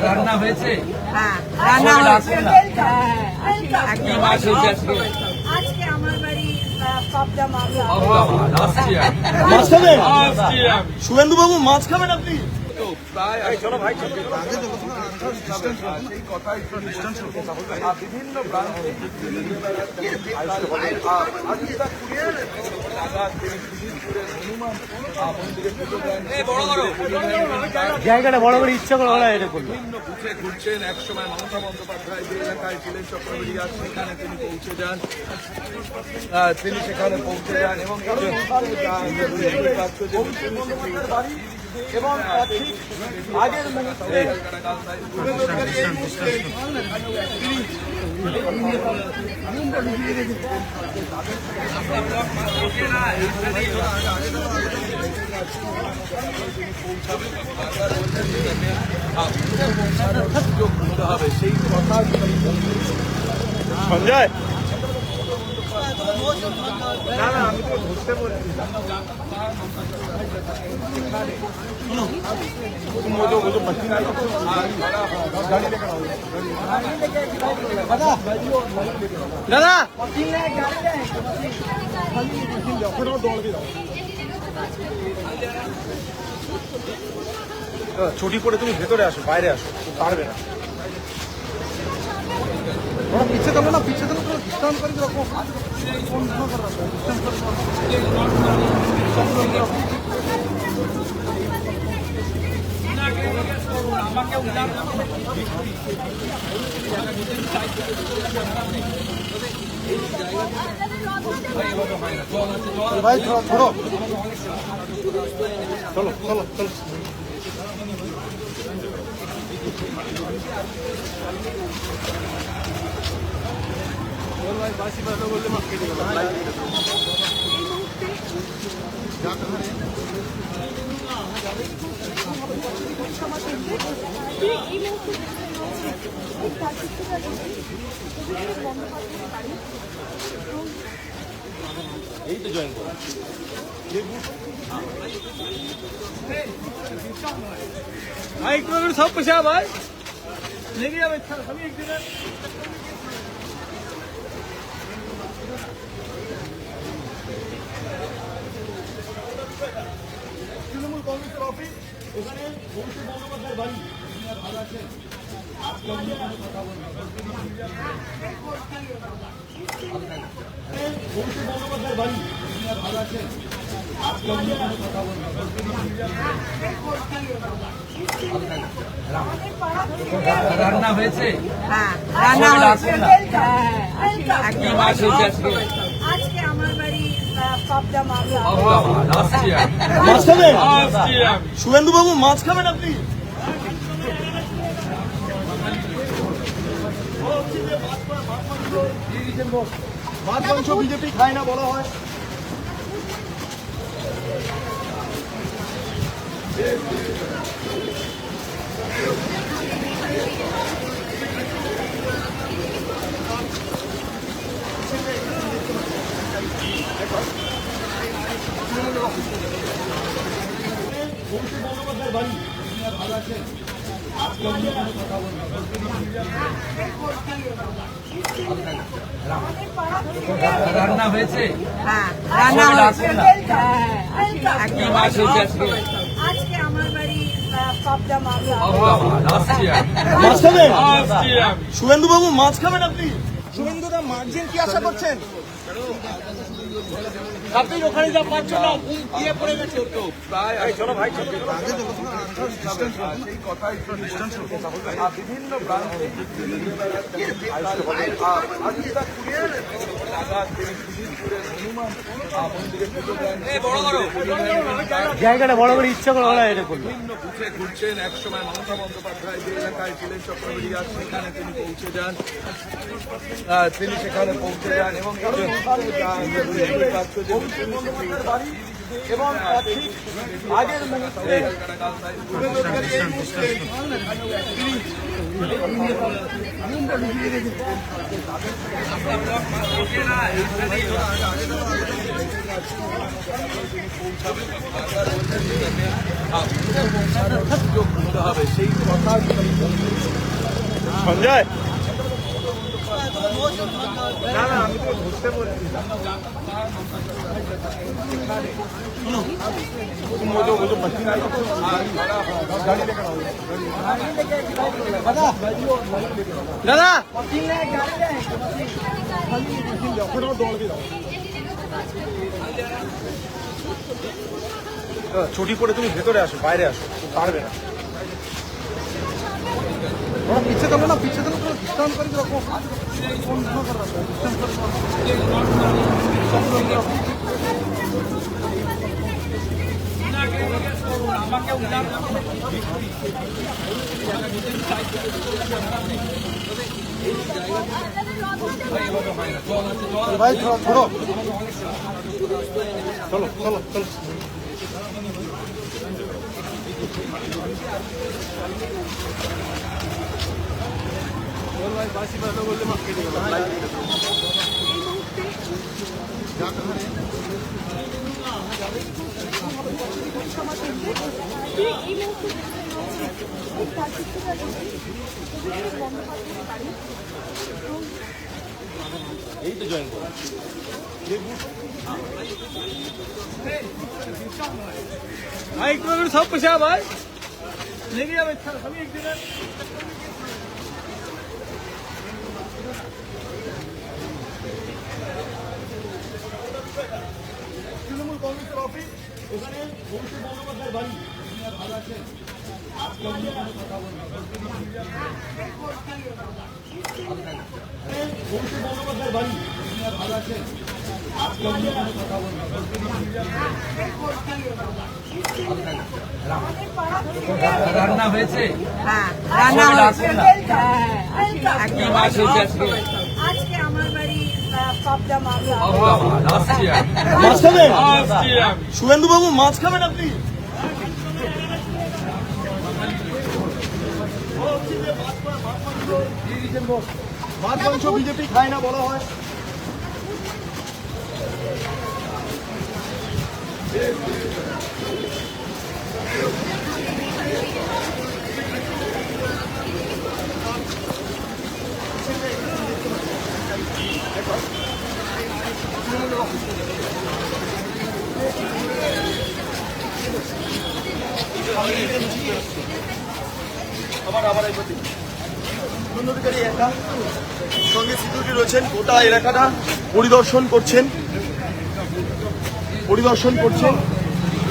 রান্না হয়েছে? হ্যাঁ, রান্না হয়েছে। আজকে আমার বাড়ি পাবদা মাছ। মাছ খাবেন? শুভেন্দু বাবু মাছ খাবেন আপনি? বিভিন্ন প্রান্তে জায়গাটা বড় করে ইচ্ছা করে ওরা এটা করলো। বিভিন্ন বুথে ঘুরছেন। এক সময় মমতা বন্দ্যোপাধ্যায় যে এলাকায় ছিলেন চক্রবেড়িয়া, সেখানে তিনি পৌঁছে যান এবং এবং ঠিক আগের মুহূর্তে হবে সেই কথা সঞ্জয় না না আমি তো ঘুরতে বলছি দাদা ছুটি পড়ে তুমি ভেতরে আসো, বাইরে আসো, পারবে না। পিছিয়ে দেবো না, পিছিয়ে দেবো, ডিস্টার্ব করে রাখো। ভাই ছোড়ো, চলো চলো চলো। এই তো জয়েন করো। भाई सब पैसा भाई लेके जाओ सभी एक दिन তৃণমূল কংগ্রেসের অফিস এখানে অভিষেক বন্দ্যোপাধ্যায়ের বাড়ি। ভালো আছেন? অভিষেক বন্দ্যোপাধ্যায়ের বাড়ি। ভালো আছেন? রান্না হয়েছে? হ্যাঁ, রান্না হয়েছে। আজকে আমার বাড়ি পাবদা মাছ। মাছ খাবেন? শুভেন্দু বাবু মাছ খাবেন আপনি? মাছ মাংস বিজেপি খায় না বলা হয়। অভিষেক বন্দ্যোপাধ্যায়ের বাড়ি। ভালো আছেন? রান্না হয়েছে? হ্যাঁ, রান্না হয়েছে। আজকে আমার বাড়ি পাবদা মাছ। মাছ খাবেন? শুভেন্দু বাবু মাছ খাবেন আপনি? শুভেন্দুরা মার্জিন কি আশা করছেন? আপনি ওখানে যা পাচ্ছেন না গিয়ে পড়ে গেছে তো প্রায় চলো ভাই সেই কথাই বিভিন্ন প্রান্তে জায়গাটা বড় করে ইচ্ছা করে ওরা এটা করলো। বিভিন্ন বুথে ঘুরছেন। এক সময় মমতা বন্দ্যোপাধ্যায় যে এলাকায় ছিলেন চক্রবেড়িয়া, সেখানে তিনি পৌঁছে যান এবং এবং ঠিক আগের মুহূর্তে হবে সেই কথা সঞ্জয় না না আমি তো বুঝতে বলছি দাদা ছুটি পরে তুমি ভেতরে আসো, বাইরে আসো, পারবে না। পিছিয়ে থাকো না, পিছিয়ে থাকো, ডিস্টার্ব করে রাখো। ভাই ধরো, চলো চলো চলো। এই তো জয়েন করো ভাই, একটু সব পয়সা ভাই লেগে যাবে আমি একদিন তৃণমূল কংগ্রেসের অফিস, ওখানে অভিষেক বন্দ্যোপাধ্যায়ের বাড়ি। ভালো আছেন? অভিষেক বন্দ্যোপাধ্যায়ের বাড়ি। ভালো আছেন? রান্না হয়েছে? হ্যাঁ, রান্না হয়েছে। কি মাছ হয়েছে আজকে? আজকে আমার বাড়ি পাবদা মাছ। আসছি আমি। মাছ খাবেন? আসছি আমি। শুভেন্দু বাবু মাছ খাবেন আপনি? মাছ মাংস বিজেপি খায় না বলা হয়। অধিকারী একা সঙ্গে সিকিউরিটি রয়েছেন, গোটা এলাকাটা পরিদর্শন করছেন।